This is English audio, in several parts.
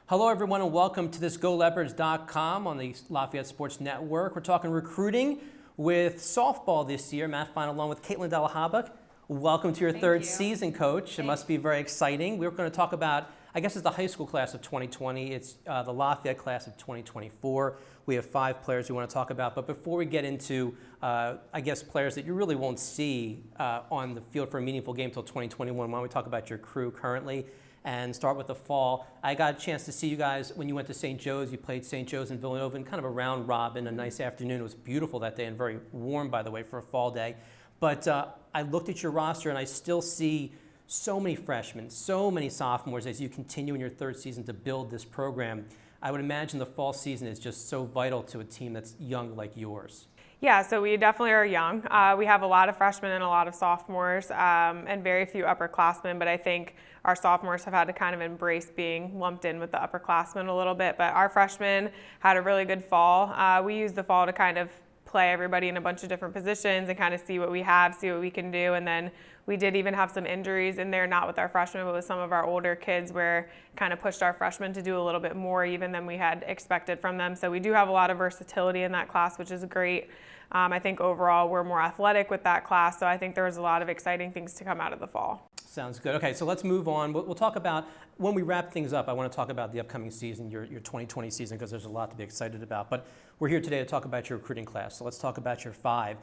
Hello, everyone, and welcome to this GoLeopards.com on the Lafayette Sports Network. We're talking recruiting with softball this year. Matt Fine along with Caitlyn Haba. Welcome to your third season, Coach. Thanks. It must be very exciting. We're going to talk about, I guess it's the high school class of 2020. It's the Lafayette class of 2024. We have 5 players we want to talk about. But before we get into, I guess, players that you really won't see on the field for a meaningful game until 2021, why don't we talk about your crew currently and start with the fall. I got a chance to see you guys when you went to St. Joe's. You played St. Joe's and Villanova in kind of a round robin, a nice afternoon. It was beautiful that day and very warm, by the way, for a fall day. But I looked at your roster and I still see so many freshmen, so many sophomores as you continue in your third season to build this program. I would imagine the fall season is just so vital to a team that's young like yours. Yeah, so we definitely are young. We have a lot of freshmen and a lot of sophomores and very few upperclassmen, but I think our sophomores have had to kind of embrace being lumped in with the upperclassmen a little bit. But our freshmen had a really good fall. We used the fall to kind of play everybody in a bunch of different positions and kind of see what we have, see what we can do. And then we did even have some injuries in there, not with our freshmen, but with some of our older kids, where kind of pushed our freshmen to do a little bit more even than we had expected from them. So we do have a lot of versatility in that class, which is great. I think overall we're more athletic with that class, so I think there's a lot of exciting things to come out of the fall. Sounds good. Okay, so let's move on. We'll talk about, when we wrap things up, I want to talk about the upcoming season, your 2020 season, because there's a lot to be excited about. But we're here today to talk about your recruiting class, so let's talk about your 5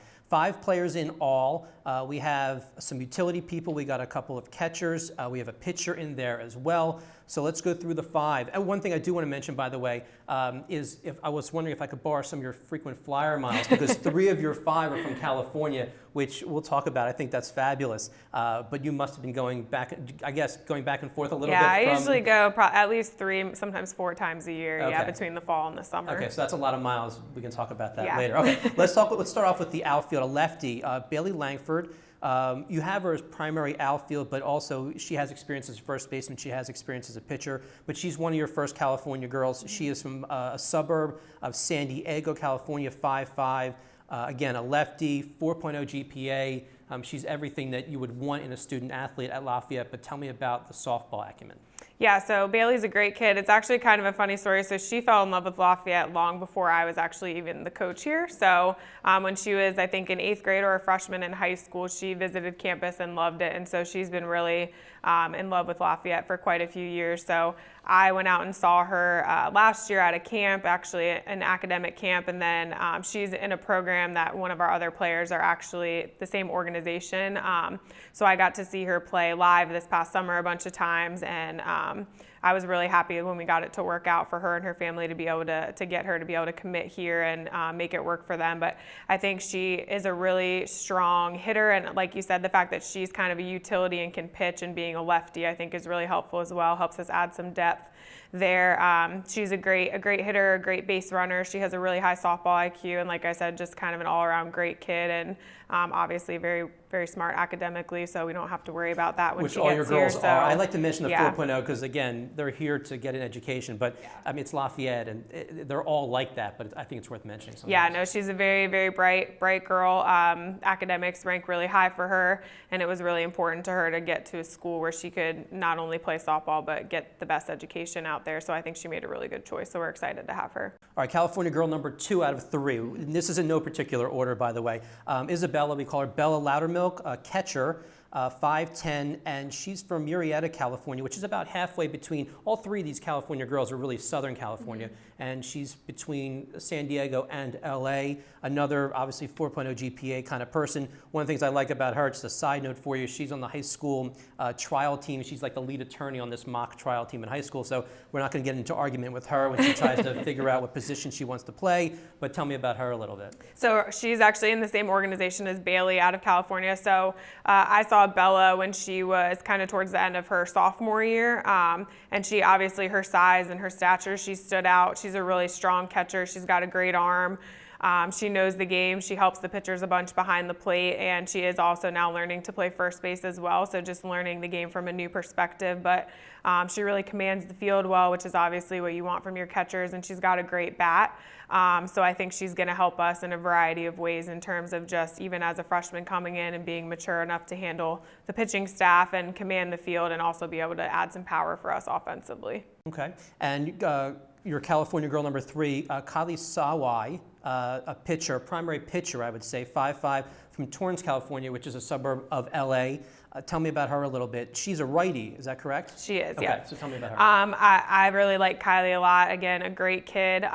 players in all. We have some utility people. We got a couple of catchers. We have a pitcher in there as well. So let's go through the 5. And one thing I do want to mention, by the way, is if I was wondering if I could borrow some of your frequent flyer miles, because 3 of your 5 are from California, which we'll talk about. I think that's fabulous. But you must have been going back, I guess, going back and forth a little bit. Yeah, I usually go at least 3, sometimes 4 times a year. Okay. Yeah, between the fall and the summer. Okay, so that's a lot of miles. We can talk about that later. Okay, let's start off with the outfield. A lefty, Bailey Lankford. You have her as primary outfield, but also she has experience as first baseman. She has experience as a pitcher, but she's one of your first California girls. She is from a suburb of San Diego, California, 5'5". Again, a lefty, 4.0 GPA. She's everything that you would want in a student athlete at Lafayette, but tell me about the softball acumen. Yeah, so Bailey's a great kid. It's actually kind of a funny story. So she fell in love with Lafayette long before I was actually even the coach here. So when she was, I think, in 8th grade or a freshman in high school, she visited campus and loved it. And so she's been really in love with Lafayette for quite a few years. So I went out and saw her last year at a camp, actually an academic camp. And then she's in a program that one of our other players are actually the same organization. So I got to see her play live this past summer a bunch of times. And I was really happy when we got it to work out for her and her family to be able to get her to be able to commit here and make it work for them. But I think she is a really strong hitter, and like you said, the fact that she's kind of a utility and can pitch, and being a lefty, I think is really helpful as well. Helps us add some depth there. She's a great hitter, a great base runner. She has a really high softball IQ, and like I said, just kind of an all-around great kid, and obviously very, very smart academically, so we don't have to worry about that when she gets here. Which all your girls are. I like to mention the 4.0 because, again, they're here to get an education, but I mean, it's Lafayette, and they're all like that, but I think it's worth mentioning sometimes. Yeah, no, she's a very, very bright girl. Academics rank really high for her, and it was really important to her to get to a school where she could not only play softball, but get the best education out there, so I think she made a really good choice, so we're excited to have her. All right, California girl number 2 out of 3. And this is in no particular order, by the way. Isabella, we call her Bella Loudermilk, a catcher, 5'10", and she's from Murrieta, California, which is about halfway between, all 3 of these California girls are really Southern California, and she's between San Diego and LA. Another, obviously, 4.0 GPA kind of person. One of the things I like about her, just a side note for you, she's on the high school trial team. She's like the lead attorney on this mock trial team in high school, so we're not going to get into argument with her when she tries to figure out what position she wants to play, but tell me about her a little bit. So she's actually in the same organization as Bailey out of California. So I saw Bella when she was kind of towards the end of her sophomore year, and she obviously, her size and her stature, she stood out. She's a really strong catcher. She's got a great arm. She knows the game. She helps the pitchers a bunch behind the plate, and she is also now learning to play first base as well, so just learning the game from a new perspective. But she really commands the field well, which is obviously what you want from your catchers, and she's got a great bat. So I think she's going to help us in a variety of ways in terms of just even as a freshman coming in and being mature enough to handle the pitching staff and command the field and also be able to add some power for us offensively. Okay. And your California girl number 3, Kylie Sawa, a pitcher, primary pitcher, I would say, 5'5", from Torrance, California, which is a suburb of LA. Tell me about her a little bit. She's a righty, is that correct? She is, okay, yeah. So tell me about her. I really like Kylie a lot. Again, a great kid.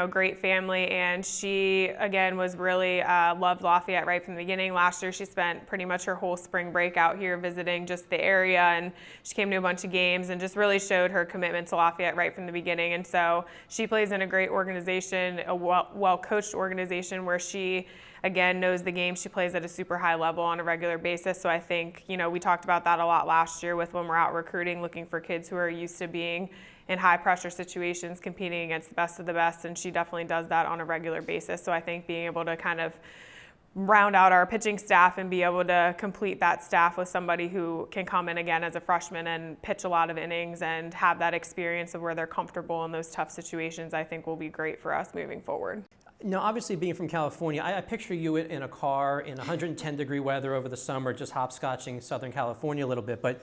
Great family, and she, again, was really loved Lafayette right from the beginning. Last year, she spent pretty much her whole spring break out here visiting just the area, and she came to a bunch of games and just really showed her commitment to Lafayette right from the beginning. And so she plays in a great organization, a well-coached organization where she, again, knows the game. She plays at a super high level on a regular basis. So I think, we talked about that a lot last year with when we're out recruiting, looking for kids who are used to being in high pressure situations, competing against the best of the best, and she definitely does that on a regular basis. So I think being able to kind of round out our pitching staff and be able to complete that staff with somebody who can come in again as a freshman and pitch a lot of innings and have that experience of where they're comfortable in those tough situations, I think will be great for us moving forward. Now, obviously, being from California, I picture you in a car in 110-degree weather over the summer, just hopscotching Southern California a little bit. But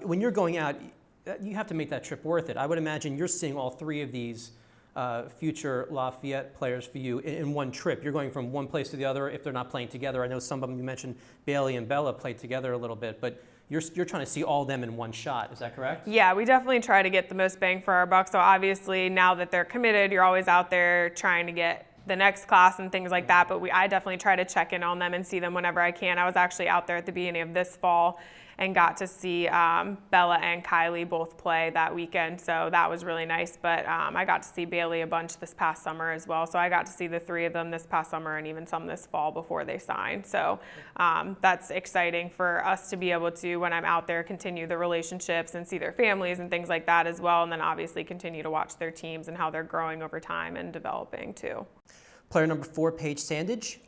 when you're going out, you have to make that trip worth it. I would imagine you're seeing all 3 of these future Lafayette players for you in one trip. You're going from one place to the other if they're not playing together. I know some of them, you mentioned Bailey and Bella played together a little bit, but you're trying to see all of them in one shot. Is that correct? Yeah, we definitely try to get the most bang for our buck. So obviously, now that they're committed, you're always out there trying to get the next class and things like that. But I definitely try to check in on them and see them whenever I can. I was actually out there at the beginning of this fall and got to see Bella and Kylie both play that weekend, so that was really nice. But I got to see Bailey a bunch this past summer as well, so I got to see the 3 of them this past summer and even some this fall before they signed. So that's exciting for us to be able to, when I'm out there, continue the relationships and see their families and things like that as well, and then obviously continue to watch their teams and how they're growing over time and developing too. Player number 4, Paige Sandage.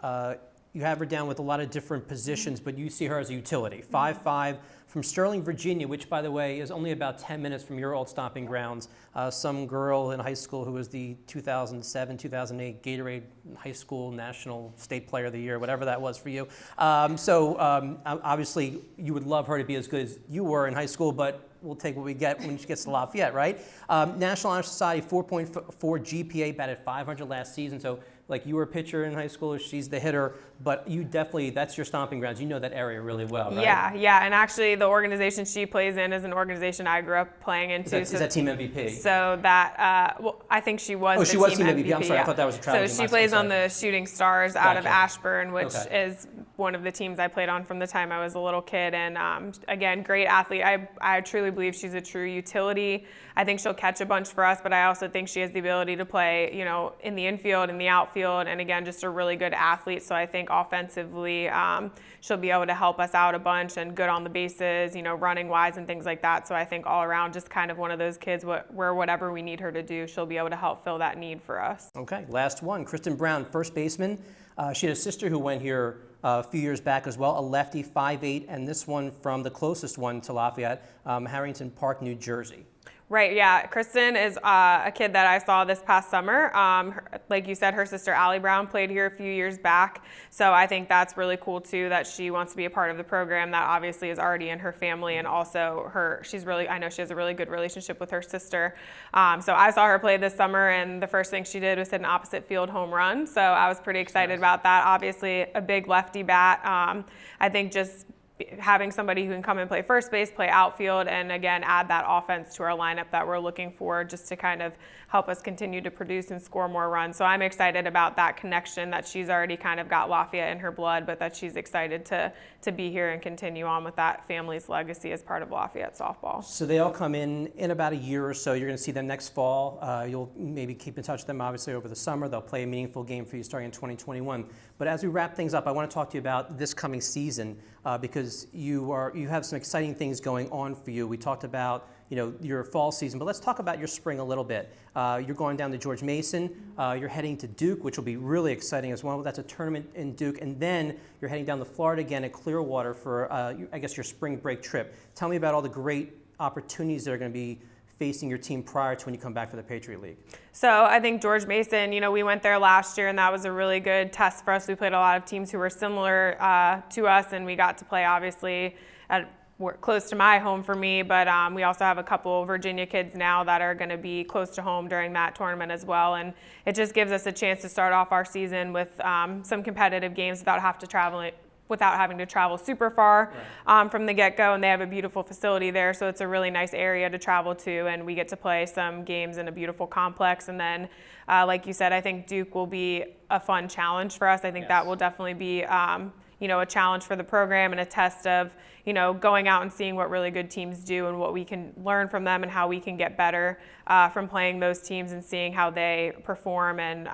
You have her down with a lot of different positions, but you see her as a utility. 5'5", from Sterling, Virginia, which, by the way, is only about 10 minutes from your old stomping grounds. Some girl in high school who was the 2007-2008 Gatorade High School National State Player of the Year, whatever that was for you. Obviously, you would love her to be as good as you were in high school, but we'll take what we get when she gets to Lafayette, right? National Honor Society, 4.4 GPA, batted .500 last season, so like you were a pitcher in high school, she's the hitter, but you definitely, that's your stomping grounds. You know that area really well, right? Yeah, and actually the organization she plays in is an organization I grew up playing into. Is that Team MVP? So that, I think she was she was Team MVP. I'm sorry, yeah. I thought that was a traveling. So she plays on the Shooting Stars out of Ashburn, which Okay. is one of the teams I played on from the time I was a little kid. And again, great athlete. I truly believe she's a true utility. I think she'll catch a bunch for us, but I also think she has the ability to play, in the infield, in the outfield, and again, just a really good athlete. So I think offensively, she'll be able to help us out a bunch and good on the bases, running wise and things like that. So I think all around, just kind of one of those kids where whatever we need her to do, she'll be able to help fill that need for us. Okay, last one, Kristen Brown, first baseman. She had a sister who went here a few years back as well, a lefty, 5'8", and this one from the closest one to Lafayette, Harrington Park, New Jersey. Right, yeah. Kristen is a kid that I saw this past summer. Like you said, her sister Allie Brown played here a few years back. So I think that's really cool too, that she wants to be a part of the program that obviously is already in her family, and also I know she has a really good relationship with her sister. So I saw her play this summer, and the first thing she did was hit an opposite field home run. So I was pretty excited about that. Obviously a big lefty bat. I think just having somebody who can come and play first base, play outfield, and again, add that offense to our lineup that we're looking for just to kind of help us continue to produce and score more runs. So I'm excited about that connection, that she's already kind of got Lafayette in her blood, but that she's excited to be here and continue on with that family's legacy as part of Lafayette softball. So they all come in about a year or so. You're going to see them next fall. You'll maybe keep in touch with them, obviously, over the summer. They'll play a meaningful game for you starting in 2021. But as we wrap things up, I want to talk to you about this coming season because is you have some exciting things going on for you. We talked about your fall season, but let's talk about your spring a little bit. You're going down to George Mason. You're heading to Duke, which will be really exciting as well. That's a tournament in Duke, and then you're heading down to Florida again at Clearwater for I guess your spring break trip. Tell me about all the great opportunities that are going to be facing your team prior to when you come back for the Patriot League. So I think George Mason, we went there last year, and that was a really good test for us. We played a lot of teams who were similar to us, and we got to play obviously close to my home for me, but we also have a couple Virginia kids now that are going to be close to home during that tournament as well, and it just gives us a chance to start off our season with some competitive games without having to travel super far from the get-go, and they have a beautiful facility there, so it's a really nice area to travel to, and we get to play some games in a beautiful complex. And then, like you said, I think Duke will be a fun challenge for us. I think that will definitely be a challenge for the program and a test of, going out and seeing what really good teams do and what we can learn from them and how we can get better from playing those teams and seeing how they perform and,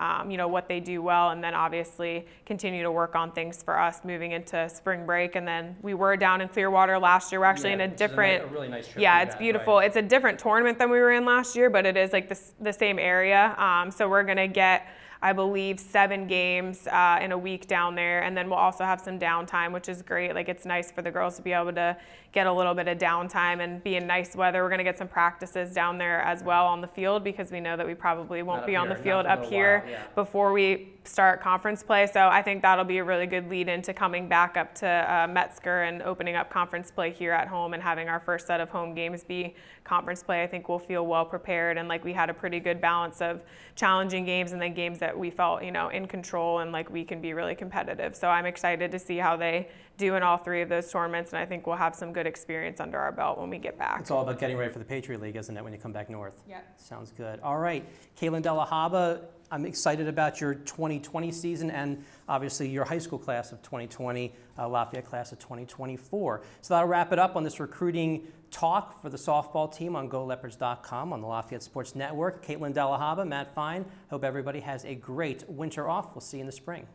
what they do well. And then obviously continue to work on things for us moving into spring break. And then we were down in Clearwater last year. We're actually in a different, a really nice trip. Yeah, it's beautiful. Right? It's a different tournament than we were in last year, but it is like the same area. So we're going to get, I believe, 7 games in a week down there, and then we'll also have some downtime, which is great. Like, it's nice for the girls to be able to get a little bit of downtime and be in nice weather. We're going to get some practices down there as well on the field, because we know that we probably won't be on the field up here before we start conference play. So I think that'll be a really good lead into coming back up to Metzger and opening up conference play here at home and having our first set of home games be conference play. I think we'll feel well prepared, and like we had a pretty good balance of challenging games and then games that we felt in control and like we can be really competitive. So I'm excited to see how they do in all 3 of those tournaments, and I think we'll have some good experience under our belt when we get back. It's all about getting ready for the Patriot League, isn't it, when you come back north? Yeah. Sounds good. All right, Caitlyn Haba, I'm excited about your 2020 season and obviously your high school class of 2020, Lafayette class of 2024. So that'll wrap it up on this recruiting talk for the softball team on GoLeopards.com on the Lafayette Sports Network. Caitlyn Haba, Matt Fine, hope everybody has a great winter off. We'll see you in the spring.